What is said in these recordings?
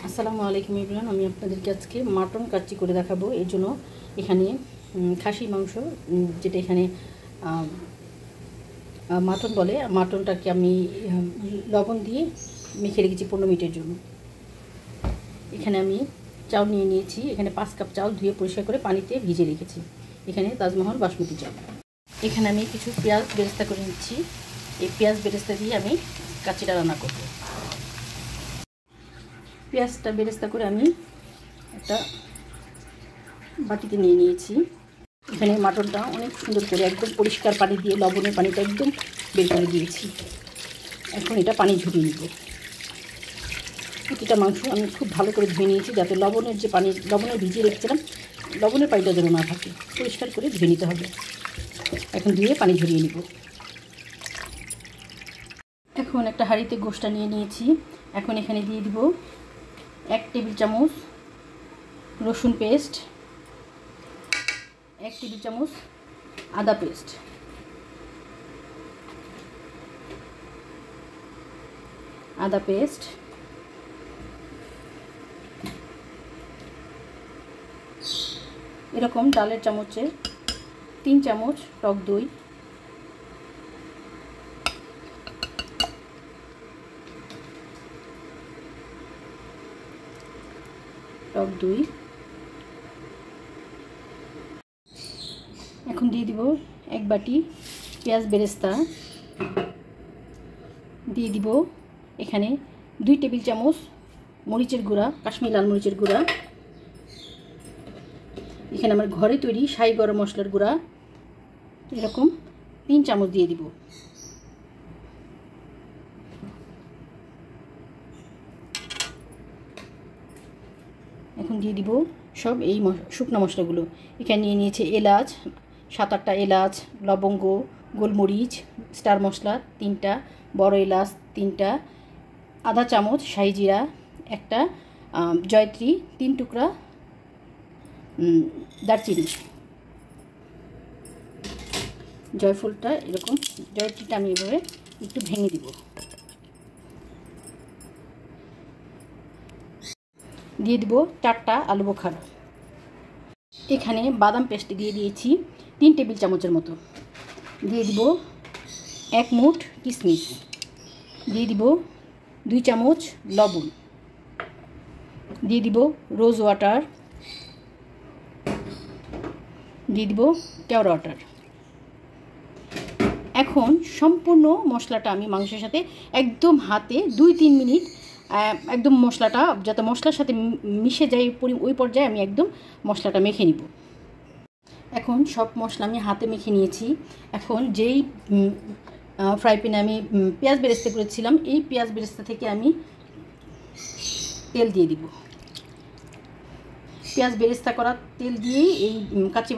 আসসালামু আলাইকুম এভরিওয়ান। আমি আপনাদেরকে আজকে মাটন কাচ্চি করে দেখাবো। এর জন্য এখানে খাসি মাংস, যেটা এখানে মাটন বলে, মাটনটাকে আমি লবণ দিয়ে মেখে রেখেছি 15 মিনিটের জন্য। এখানে আমি চাউল নিয়ে নিয়েছি। এখানে 5 কাপ চাউল ধুয়ে পরিষ্কার করে পানিতে ভিজিয়ে রেখেছি। এখানে তাজমহল বাসমতি চাউল। এখানে আমি কিছু পেঁয়াজ বেরেস্তা করে নিচ্ছি। এই পেঁয়াজ বেরেস্তা দিয়ে আমি কাচ্চিটা রান্না করব। পেঁয়াজটা বেরেস্তা করে আমি একটা বাটিতে নিয়ে নিয়েছি। এখানে মাটনটা অনেক সুন্দর করে একদম পরিষ্কার পানি দিয়ে লবণের পানিটা একদম বের করে দিয়েছি। এখন এটা পানি ঝরিয়ে নিব। প্রতিটা মাংস আমি খুব ভালো করে ধুয়ে নিয়েছি, যাতে লবণের যে পানি, লবণে ভিজিয়ে রেখেছিলাম, লবণের পানিটা যেন না থাকে, পরিষ্কার করে ধুয়ে নিতে হবে। এখন ধুয়ে পানি ঝরিয়ে নিব। এখন একটা হাঁড়িতে গোশটা নিয়ে নিয়েছি। এখন এখানে দিয়ে দিব 1 টেবিল চামচ রসুন পেস্ট, 1 টেবিল চামচ আদা পেস্ট, এরকম ডালের চামচে 3 চামচ টক দই, এখন দিয়ে দিব 1 বাটি পেঁয়াজ বেরেস্তা, দিয়ে দিব এখানে 2 টেবিল চামচ মরিচের গুঁড়া, কাশ্মীরি লাল মরিচের গুঁড়া, এখানে আমার ঘরে তৈরি শাহি গরম মশলার গুঁড়া এরকম 3 চামচ দিয়ে দিব। এখন দিয়ে দিব সব এই শুকনো মশলাগুলো। এখানে নিয়ে নিয়েছে এলাচ, 7-8টা এলাচ, লবঙ্গ, গোলমরিচ, স্টার মশলা 3টা, বড় এলাচ 3টা, আধা চামচ শাহি জিরা, একটা জয়ত্রী, 3 টুকরা দারচিনি, জয়ফলটা এরকম, জয়ত্রীটা আমি এভাবে একটু ভেঙে দিব। দিয়ে দিব 4টা আলু বোখারা। এখানে বাদাম পেস্ট দিয়ে দিয়েছি 3 টেবিল চামচের মতো। দিয়ে দিব 1 মুঠ কিশমিশ, দিয়ে দিব 2 চামচ লবণ, দিয়ে দিব রোজ ওয়াটার, দিয়ে দিব কেওড়া ওয়াটার। এখন সম্পূর্ণ মশলাটা আমি মাংসের সাথে একদম হাতে 2-3 মিনিট একদম মশলাটা যাতে মশলার সাথে মিশে যায় ওই পর্যায়ে আমি একদম মশলাটা মেখে নিব। এখন সব মশলা আমি হাতে মেখে নিয়েছি। এখন যেই ফ্রাই প্যানে আমি পেঁয়াজ বেরেস্তা করেছিলাম, এই পেঁয়াজ বেরেস্তা থেকে আমি তেল দিয়ে দিব। পেঁয়াজ বেরেস্তা করা তেল দিয়েই এই কাচ্চি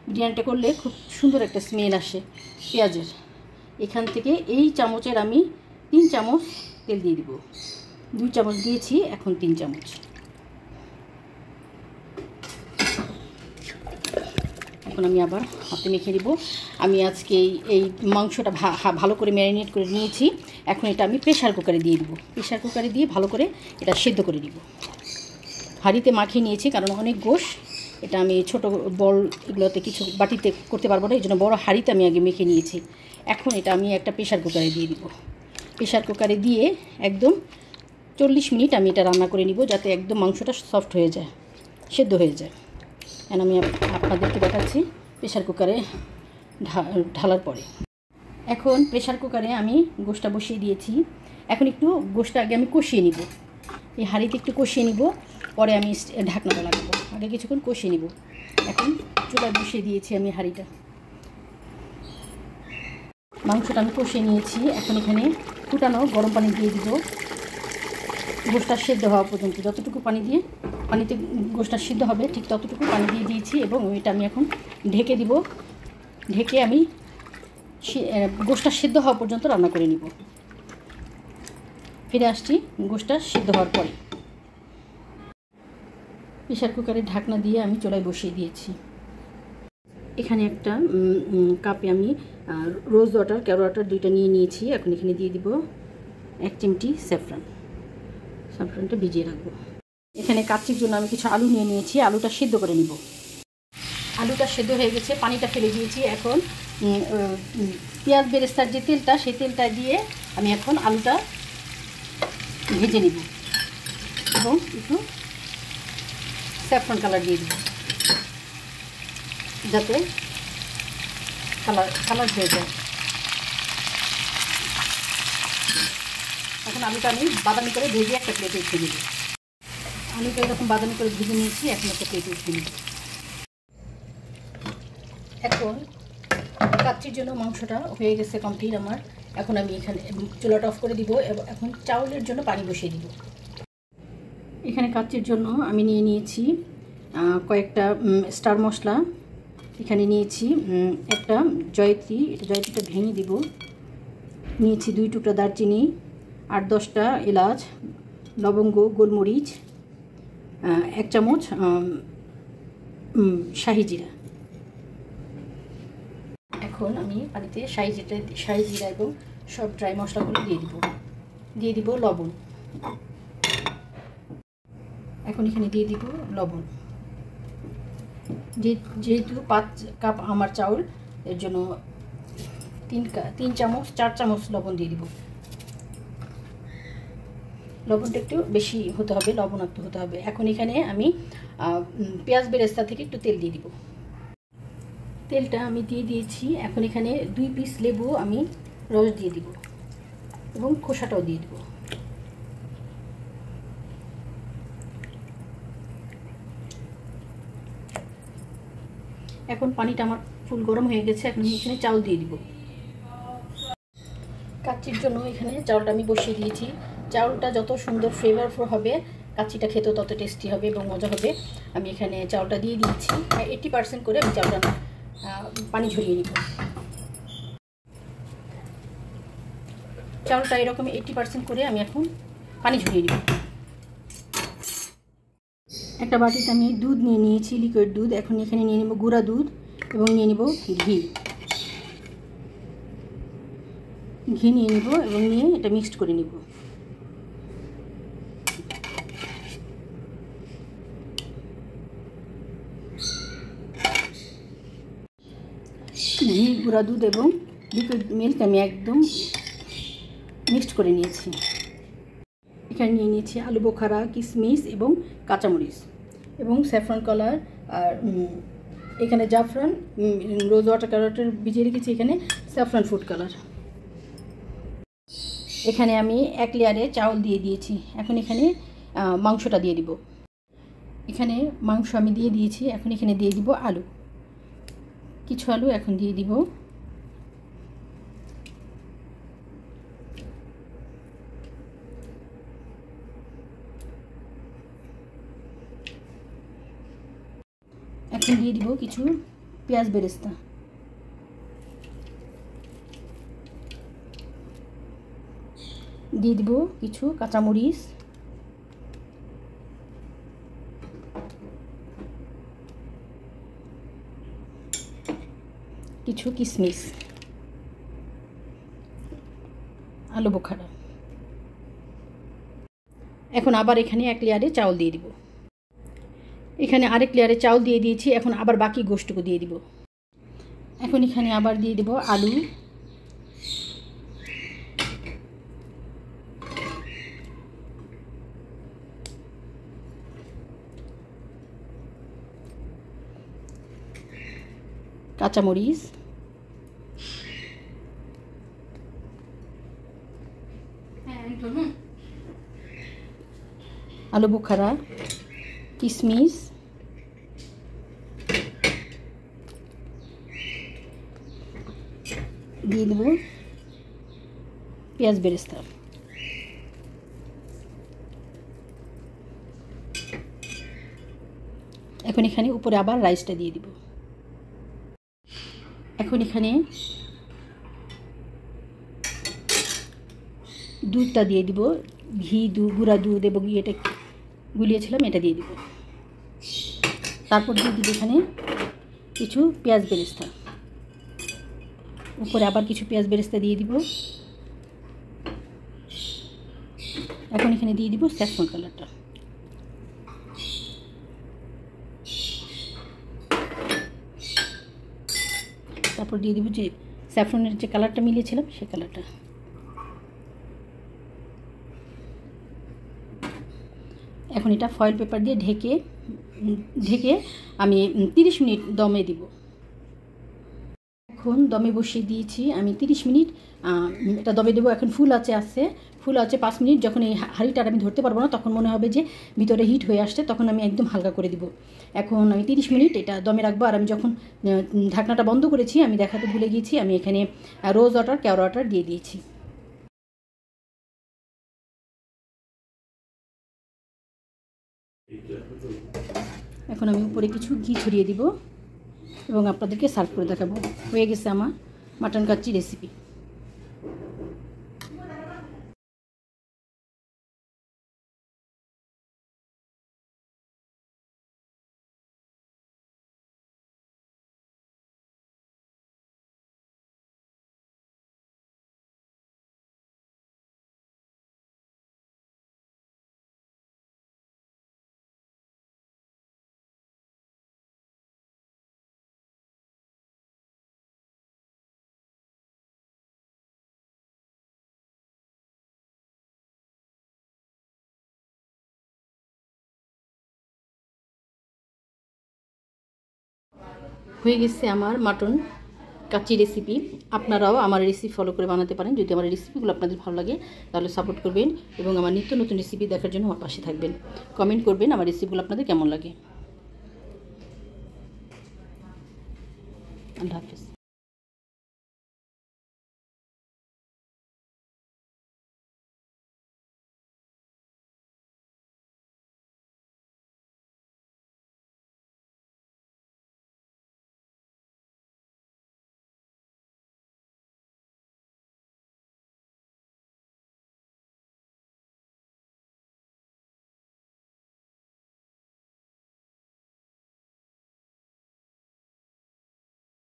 বিরিয়ানিটা করলে খুব সুন্দর একটা স্মেল আসে পেঁয়াজের। এখান থেকে এই চামচের আমি 3 চামচ তেল দিয়ে দিব। 2 চামচ দিয়েছি, এখন 3 চামচ। এখন আমি আবার হাতে মেখে দিব। আমি আজকে এই মাংসটা ভালো করে ম্যারিনেট করে নিয়েছি। এখন এটা আমি প্রেশার কুকারে দিয়ে দিব। প্রেশার কুকারে দিয়ে ভালো করে এটা সেদ্ধ করে দিব। হাঁড়িতে মাখিয়ে নিয়েছি, কারণ অনেক গোশ, এটা আমি ছোট বল এগুলোতে কিছু বাটিতে করতে পারবো না, এই জন্য বড়ো হাঁড়িতে আমি আগে মেখে নিয়েছি। এখন এটা আমি একটা প্রেশার কুকারে দিয়ে দিব। প্রেশার কুকারে দিয়ে একদম 40 মিনিট আমি এটা রান্না করে নিব, যাতে একদম মাংসটা সফট হয়ে যায়, সেদ্ধ হয়ে যায়। এখন আমি আপনাদেরকে দেখাচ্ছি প্রেশার কুকারে ঢালার পরে। এখন প্রেশার কুকারে আমি গোশটা বসিয়ে দিয়েছি। এখন একটু গোশটা আগে আমি কষিয়ে নিব। এই হাঁড়িতে একটু কষিয়ে নিব, পরে আমি ঢাকনাটা লাগাবো। আগে কিছুক্ষণ কষিয়ে নিব। এখন চুলায় বসিয়ে দিয়েছি আমি হাঁড়িটা। মাংসটা আমি কষিয়ে নিয়েছি। এখন এখানে ফুটানো গরম পানি দিয়ে দিব। গোশটা সেদ্ধ হওয়া পর্যন্ত যতটুকু পানিতে গোশটা সিদ্ধ হবে ঠিক ততটুকু পানি দিয়ে দিয়েছি, এবং এটা আমি এখন ঢেকে দিব। ঢেকে আমি গোশটা সিদ্ধ হওয়া পর্যন্ত রান্না করে নিব। ফিরে আসছি গোশটা সিদ্ধ হওয়ার পরে। প্রেশার কুকারে ঢাকনা দিয়ে আমি চুলায় বসিয়ে দিয়েছি। এখানে একটা কাপে আমি রোজ ওয়াটার, কেওড়া ওয়াটার 2টা নিয়ে নিয়েছি। এখন এখানে দিয়ে দিব 1 চিমটি স্যাফরান। সাফরানটা ভিজিয়ে রাখবো। এখানে কাচ্চির জন্য আমি কিছু আলু নিয়ে নিয়েছি, আলুটা সিদ্ধ করে নিব। আলুটা সিদ্ধ হয়ে গেছে, পানিটা ফেলে দিয়েছি। এখন পেঁয়াজ বেরেস্তার যে তেলটা, সেই তেলটা দিয়ে আমি এখন আলুটা ভেজে নিব এবং একটু স্যাফরন কালার দিয়ে দিব, যাতে কালার হয়ে যায়। এখন আলুটা আমি বাদামি করে ভেজে একটা প্লেটে উঠিয়ে নেব। আলুটা এরকম বাদামি করে ভেজে নিয়েছি, এখন একটা প্লেটে উঠিয়ে নেব। এখন কাচ্চির জন্য মাংসটা হয়ে গেছে কমপ্লিট আমার। এখন আমি এখানে চুলাটা অফ করে দিব এবং এখন চাউলের জন্য পানি বসিয়ে দিব। এখানে কাচ্চির জন্য আমি নিয়ে নিয়েছি কয়েকটা স্টার মশলা। এখানে নিয়েছি একটা জয়ত্রী, এটা জয়ত্রীটা ভেঙে দিব। নিয়েছি 2 টুকরা দারচিনি, 8-10টা এলাচ, লবঙ্গ, গোলমরিচ, 1 চামচ শাহি জিরা। এখন আমি পানিতে শাহি জিরা এবং সব ড্রাই মশলাগুলো দিয়ে দিব লবণ। এখন এখানে দিয়ে দিব লবণ। যেহেতু 5 কাপ আমার চাউল, এর জন্য 4 চামচ লবণ দিয়ে দিব। লবণটা একটু বেশি হতে হবে, লবণাক্ত হতে হবে। এখন এখানে আমি পেঁয়াজ বেরেস্তা থেকে একটু তেল দিয়ে দিব। তেলটা আমি দিয়ে দিয়েছি। এখন এখানে 2 পিস লেবু আমি রস দিয়ে দিব এবং খোসাটাও দিয়ে দিব। এখন পানিটা আমার ফুল গরম হয়ে গেছে। এখন এখানে চাউল দিয়ে দিব। কাচ্চির জন্য এখানে চাউলটা আমি বসিয়ে দিয়েছি। চাউলটা যত সুন্দর ফ্লেভারফুল হবে, কাচ্চিটা খেতেও তত টেস্টি হবে এবং মজা হবে। আমি এখানে চাউলটা দিয়ে দিয়েছি। 80% করে আমি চাউলটা পানি ঝরিয়ে নিব। চাউলটা এরকম 80% করে আমি এখন পানি ঝরিয়ে নিব। একটা বাটিতে আমি দুধ নিয়ে নিয়েছি, লিকুইড দুধ। এখন এখানে নিয়ে নেব গুঁড়া দুধ এবং নিয়ে নেব ঘি নিয়ে নেব এবং নিয়ে এটা মিক্সড করে নিব। ঘি, গুঁড়া দুধ এবং লিকুইড মিল্ক আমি একদম মিক্সড করে নিয়েছি। এখানে নিয়ে নিয়েছি আলু বোখারা, কিশমিশ এবং কাঁচামরিচ এবং স্যাফরন কালার। আর এখানে জাফরান, রোজ ওয়াটার কালারটা ভিজিয়ে রেখেছি। এখানে স্যাফরন ফুড কালার। এখানে আমি 1 লেয়ারে চাউল দিয়ে দিয়েছি। এখন এখানে মাংসটা দিয়ে দিব। এখানে মাংস আমি দিয়ে দিয়েছি। এখন এখানে দিয়ে দিব আলু, কিছু আলু এখন দিয়ে দিব। এখন দিয়ে দিব কিছু পেঁয়াজ বেরেস্তা। দিয়ে দিব কিছু কাঁচামরিচ, কিছু কিশমিশ, আলু বোখারা। এখন আবার এখানে 1 লেয়ারে চাউল দিয়ে দিব। এখানে আরেক লেয়ারে চাউল দিয়ে দিয়েছি। এখন আবার বাকি গোশটুকু দিয়ে দিব। এখন এখানে আবার দিয়ে দেব আলু, কাঁচামরিচ, আলু বোখারা, কিশমিশ, দিয়ে দেব পেঁয়াজ বেরেস্তা। এখন এখানে উপরে আবার রাইসটা দিয়ে দিব। এখন এখানে দুধটা দিয়ে দিব। ঘি, গুঁড়া দুধ এবং এটা গুলিয়েছিলাম, এটা দিয়ে দিব। তারপর দিয়ে দিব এখানে কিছু পেঁয়াজ বেরেস্তা। উপরে আবার কিছু পেঁয়াজ বেরেস্তা দিয়ে দিব। এখন এখানে দিয়ে দিব স্যাফরন কালারটা। তারপর দিয়ে দিব যে স্যাফরনের যে কালারটা মিলিয়েছিলাম সেই কালারটা। এখন এটা ফয়েল পেপার দিয়ে ঢেকে আমি 30 মিনিট দমে দিব। এখন দমে বসিয়ে দিয়েছি আমি 30 মিনিট, এটা দমে দেবো। এখন ফুল আছে 5 মিনিট। যখন এই হাঁড়িটা আমি ধরতে পারবো না, তখন মনে হবে যে ভিতরে হিট হয়ে আসছে, তখন আমি একদম হালকা করে দিব। এখন আমি 30 মিনিট এটা দমে রাখবো। আর আমি যখন ঢাকনাটা বন্ধ করেছি, আমি দেখাতে ভুলে গিয়েছি, আমি এখানে রোজ ওয়াটার, কেওড়া ওয়াটার দিয়ে দিয়েছি। এখন আমি উপরে কিছু ঘি ছড়িয়ে দিব এবং আপনাদেরকে সার্ভ করে দেখাবো। হয়ে গেছে আমার মাটন কাচ্চি রেসিপি। হয়ে গেছে আমার মাটন কাচ্চি রেসিপি। আপনারাও আমার রেসিপি ফলো করে বানাতে পারেন। যদি আমার রেসিপিগুলো আপনাদের ভালো লাগে তাহলে সাপোর্ট করবেন এবং আমার নিত্য নতুন রেসিপি দেখার জন্য আমার পাশে থাকবেন। কমেন্ট করবেন আমার রেসিপিগুলো আপনাদের কেমন লাগে। আল্লাহ হাফেজ।